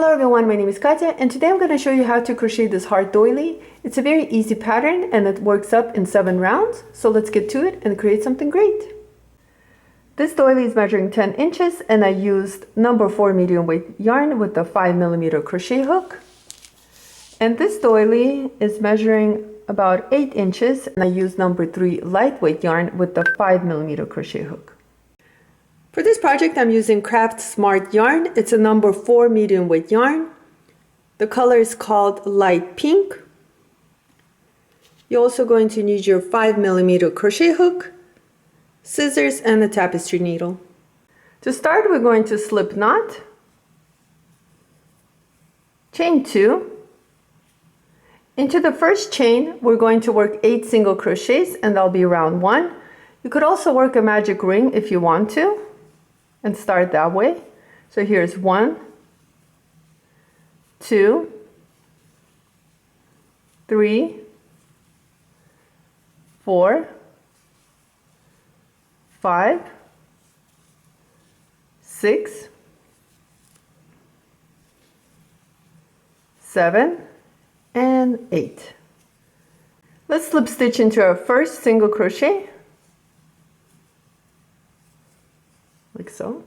Hello everyone, my name is Katya and today I'm going to show you how to crochet this heart doily. It's a very easy pattern and it works up in 7 rounds. So let's get to it and create something great. This doily is measuring 10 inches and I used number 4 medium weight yarn with a 5mm crochet hook. And this doily is measuring about 8 inches and I used number 3 lightweight yarn with the 5mm crochet hook. For this project, I'm using Craft Smart yarn. It's a number 4 medium weight yarn. The color is called light pink. You're also going to need your 5mm crochet hook, scissors, and a tapestry needle. To start, we're going to slip knot, chain 2. Into the first chain, we're going to work 8 single crochets, and that'll be round 1. You could also work a magic ring if you want to, and start that way. So here's 1, 2, 3, 4, 5, 6, 7, and 8. Let's slip stitch into our first single crochet, like so.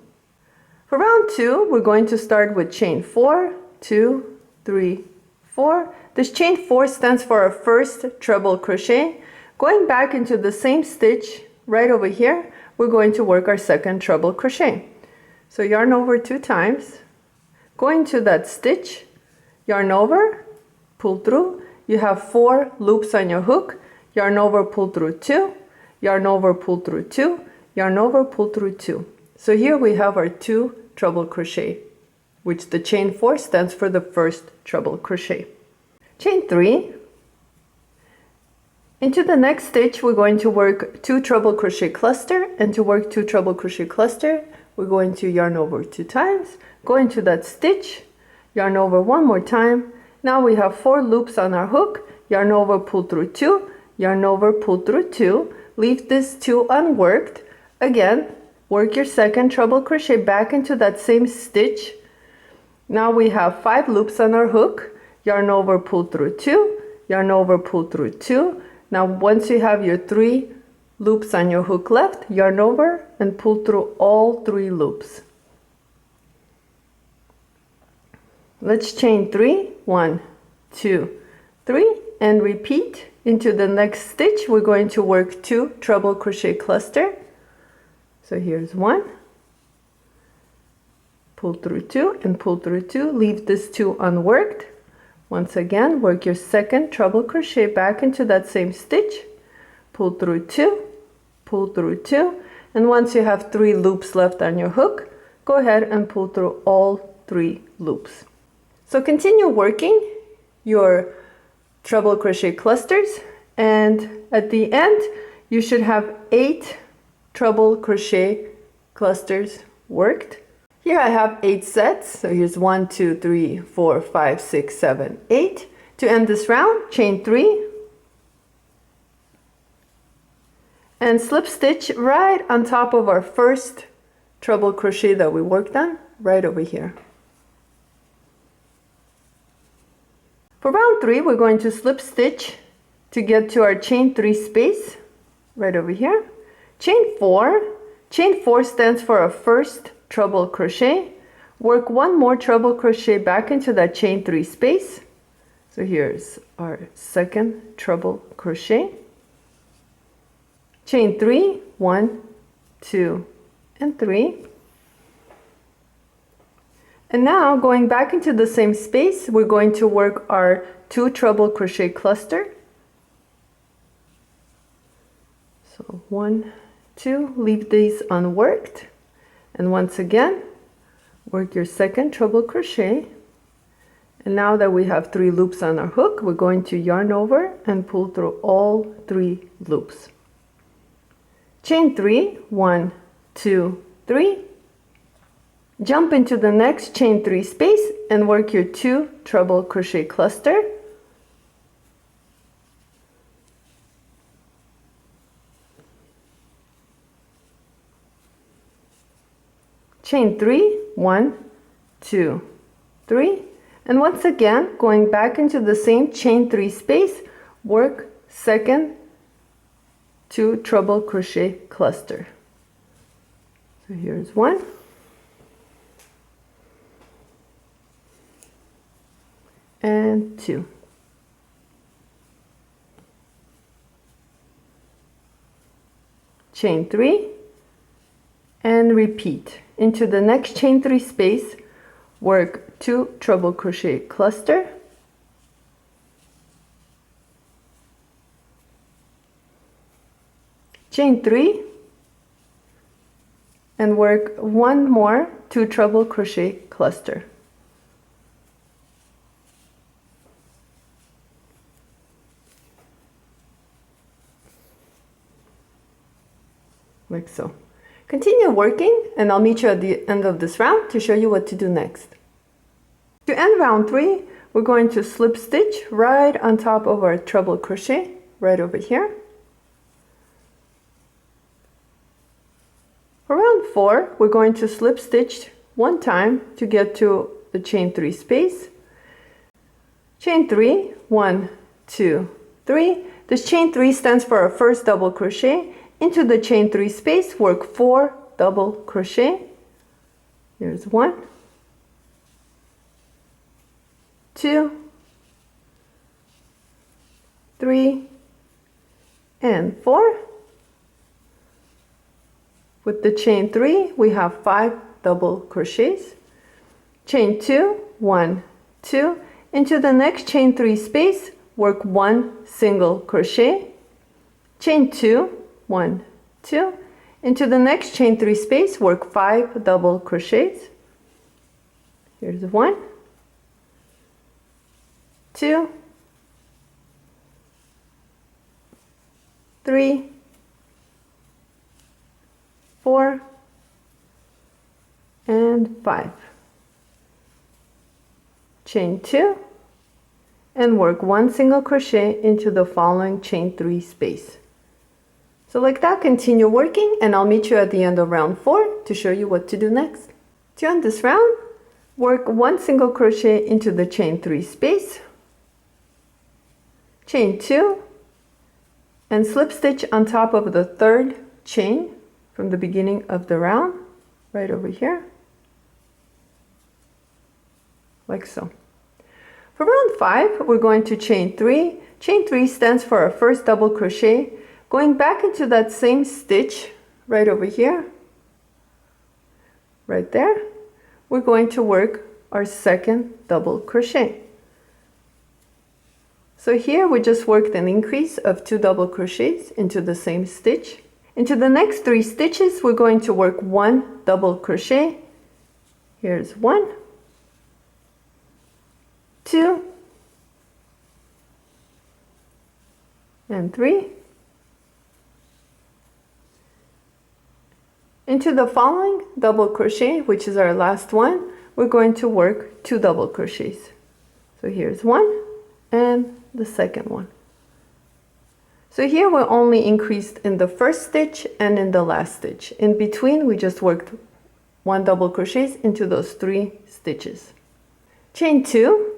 For round 2, we're going to start with chain 4, 2, 3, 4. This chain 4 stands for our first treble crochet. Going back into the same stitch right over here, we're going to work our second treble crochet. So yarn over 2 times, go into that stitch, yarn over, pull through. You have 4 loops on your hook, yarn over, pull through 2, yarn over, pull through 2, yarn over, pull through 2. So here we have our 2 treble crochet, which the chain 4 stands for the first treble crochet. Chain 3. Into the next stitch, we're going to work 2 treble crochet cluster, and to work 2 treble crochet cluster, we're going to yarn over 2 times, go into that stitch, yarn over 1 more time. Now we have 4 loops on our hook, yarn over, pull through 2, yarn over, pull through 2, leave this 2 unworked. Again, work your second treble crochet back into that same stitch. Now we have 5 loops on our hook, yarn over, pull through 2, yarn over, pull through 2. Now once you have your 3 loops on your hook left, yarn over and pull through all 3 loops. Let's chain 3, 1, 2, 3, and repeat. Into the next stitch, we're going to work 2 treble crochet cluster. So here's 1, pull through 2 and pull through 2, leave this 2 unworked. Once again, work your second treble crochet back into that same stitch, pull through 2, pull through 2, and once you have 3 loops left on your hook, go ahead and pull through all 3 loops. So continue working your treble crochet clusters, and at the end, you should have 8 treble crochet clusters worked. Here I have 8 sets, so here's 1, 2, 3, 4, 5, 6, 7, 8. To end this round, chain 3 and slip stitch right on top of our first treble crochet that we worked on, right over here. For round 3, we're going to slip stitch to get to our chain 3 space, right over here. Chain 4. Chain 4 stands for our first treble crochet. Work 1 more treble crochet back into that chain 3 space. So here's our second treble crochet. Chain 3, 1, 2, and 3. And now going back into the same space, we're going to work our 2 treble crochet cluster. So 1, 2, leave these unworked, and once again work your second treble crochet. And now that we have 3 loops on our hook, we're going to yarn over and pull through all 3 loops. Chain 3, 1, 2, 3. Jump into the next chain 3 space and work your 2 treble crochet cluster. chain 3, 1, 2, 3, And once again, going back into the same chain 3 space, work second 2 treble crochet cluster. So here's 1, and 2. Chain 3 and repeat. Into the next chain 3 space, work 2 treble crochet cluster, chain 3, and work 1 more 2 treble crochet cluster. Like so. Continue working, and I'll meet you at the end of this round to show you what to do next. To end round 3, we're going to slip stitch right on top of our treble crochet, right over here. For round 4, we're going to slip stitch 1 time to get to the chain 3 space. Chain 3, 1, 2, 3. This chain 3 stands for our first double crochet. Into the chain 3 space, work 4 double crochet. Here's 1, 2, 3, and 4. With the chain 3, we have 5 double crochets. Chain 2, 1, 2. Into the next chain 3 space, work 1 single crochet. Chain 2, 1, 2. Into the next chain 3 space, work 5 double crochets. Here's 1, 2, 3, 4, and 5. Chain 2 and work 1 single crochet into the following chain 3 space. So like that, continue working, and I'll meet you at the end of round 4 to show you what to do next. To end this round, work 1 single crochet into the chain 3 space, chain 2, and slip stitch on top of the 3rd chain from the beginning of the round, right over here, like so. For round 5, we're going to chain 3. Chain 3 stands for our first double crochet. Going back into that same stitch right over here, right there, we're going to work our second double crochet. So here we just worked an increase of 2 double crochets into the same stitch. Into the next 3 stitches, we're going to work 1 double crochet. Here's 1, 2, and 3. Into the following double crochet, which is our last one, we're going to work 2 double crochets. So here's 1 and the second one. So here we only increased in the first stitch and in the last stitch. In between, we just worked 1 double crochets into those 3 stitches. Chain 2,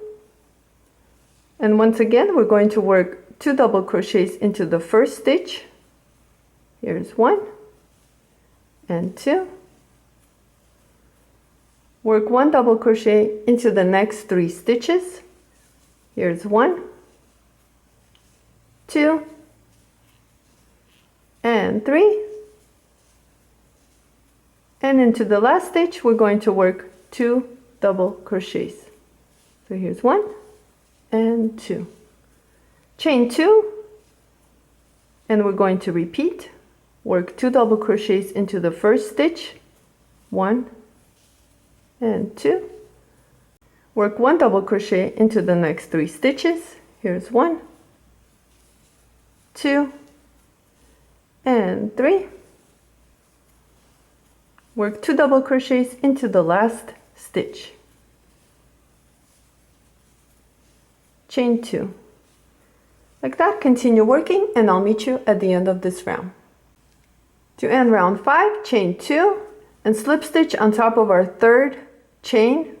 and once again we're going to work 2 double crochets into the first stitch. Here's 1 and 2. Work 1 double crochet into the next 3 stitches. Here's 1, 2, and 3. And into the last stitch, we're going to work 2 double crochets. So here's 1 and 2. Chain 2, and we're going to repeat. Work 2 double crochets into the first stitch, 1 and 2. Work 1 double crochet into the next 3 stitches. Here's 1, 2, and 3. Work 2 double crochets into the last stitch. Chain 2. Like that, continue working, and I'll meet you at the end of this round. To end round 5, chain 2 and slip stitch on top of our 3rd chain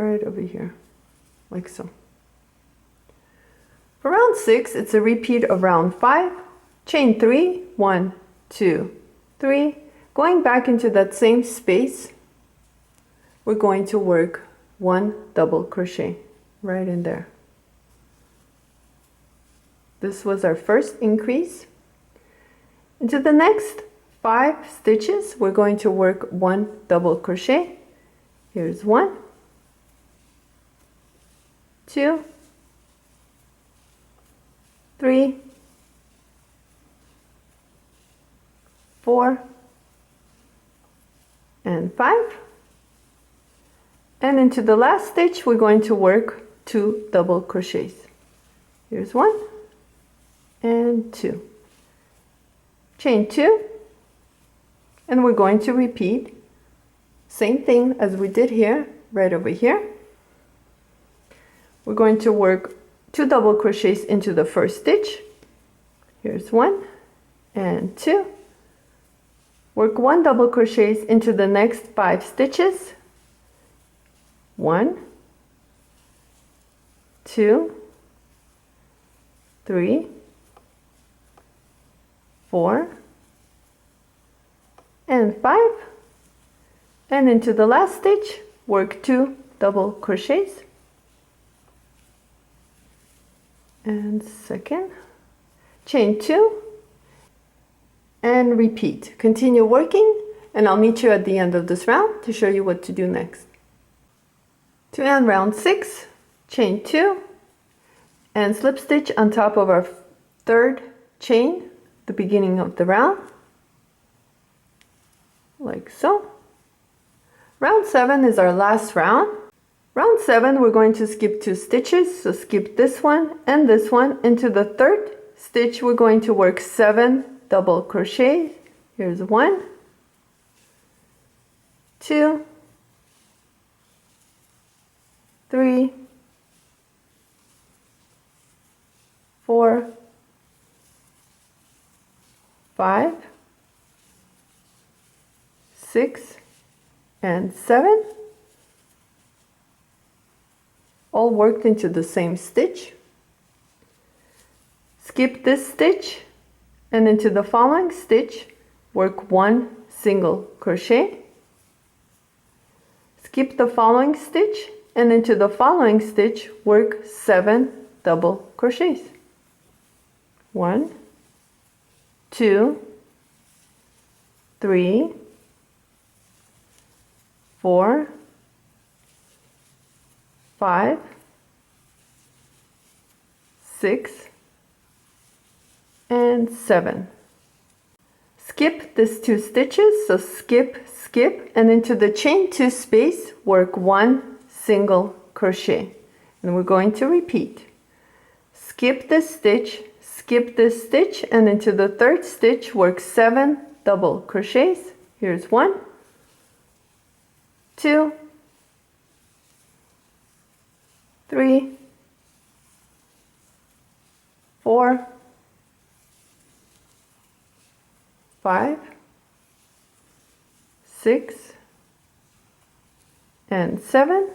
right over here, like so. For round 6, it's a repeat of round 5. Chain 3, 1, 2, 3. Going back into that same space, we're going to work 1 double crochet right in there. This was our first increase. Into the next 5 stitches, we're going to work 1 double crochet. Here's 1, 2, 3, 4, and 5. And into the last stitch, we're going to work 2 double crochets. Here's 1 and 2. Chain 2, and we're going to repeat same thing as we did here, right over here. We're going to work 2 double crochets into the first stitch. Here's 1 and 2. Work 1 double crochets into the next 5 stitches. 1, 2, 3, 4, and 5. And into the last stitch, work 2 double crochets. And second, chain 2, and repeat. Continue working, and I'll meet you at the end of this round to show you what to do next. To end round 6, chain 2, and slip stitch on top of our 3rd chain, the beginning of the round, like so. Round 7 is our last round. Round 7, we're going to skip 2 stitches, so skip this one and this one. Into the 3rd stitch, we're going to work 7 double crochets. Here's 1, 2, 3, 4, 5, 6, and 7, all worked into the same stitch. Skip this stitch, and into the following stitch, work 1 single crochet. Skip the following stitch, and into the following stitch, work 7 double crochets. 1, 2, 3, 4, 5, 6, and 7. Skip these 2 stitches, so skip, skip, and into the chain 2 space, work 1 single crochet. And we're going to repeat. Skip this stitch, skip this stitch, and into the 3rd stitch, work 7 double crochets. Here's 1, 2, 3, 4, 5, 6, and 7.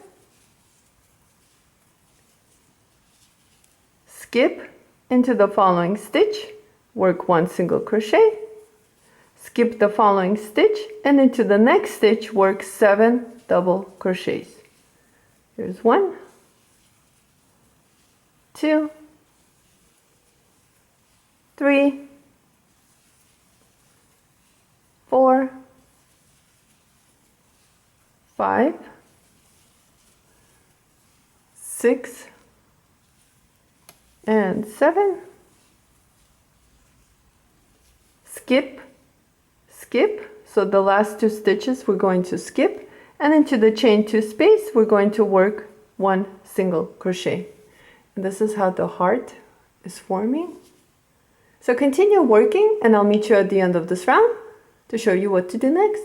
Skip into the following stitch, work 1 single crochet. Skip the following stitch, and into the next stitch, work 7 double crochets. Here's 1, 2, 3, 4, 5, 6, and 7. Skip, skip, so the last 2 stitches we're going to skip, and into the chain 2 space we're going to work 1 single crochet. And this is how the heart is forming. So continue working, and I'll meet you at the end of this round to show you what to do next.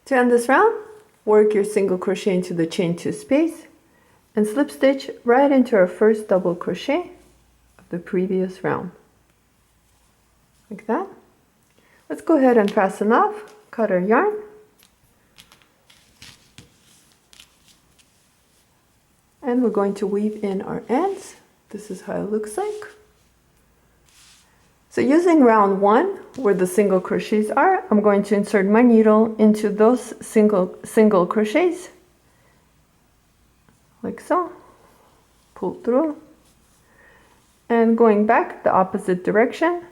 To end this round, work your single crochet into the chain 2 space and slip stitch right into our first double crochet of the previous round, like that. Let's go ahead and fasten off, cut our yarn, we're going to weave in our ends. This is how it looks like. So using round 1, where the single crochets are, I'm going to insert my needle into those single crochets, like so. Pull through. And going back the opposite direction,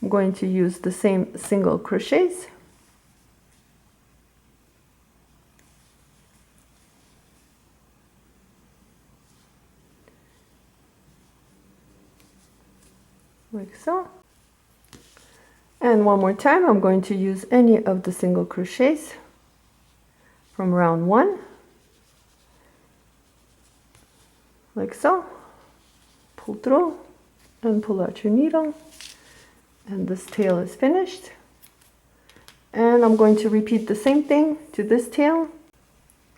I'm going to use the same single crochets. Like so. And one more time, I'm going to use any of the single crochets from round 1, like so. Pull through and pull out your needle, and this tail is finished. And I'm going to repeat the same thing to this tail.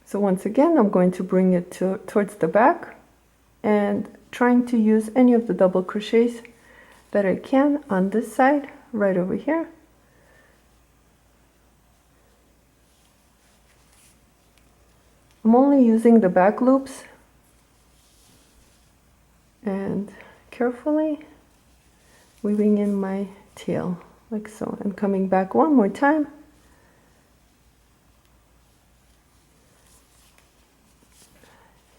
So once again, I'm going to bring it towards the back and trying to use any of the double crochets that I can on this side, right over here. I'm only using the back loops and carefully weaving in my tail, like so, and coming back one more time.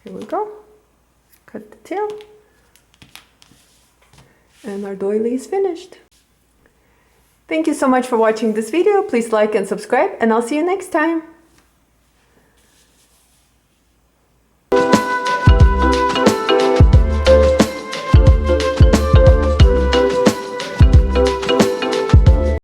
Here we go. Cut the tail. And our doily is finished. Thank you so much for watching this video. Please like and subscribe, and I'll see you next time.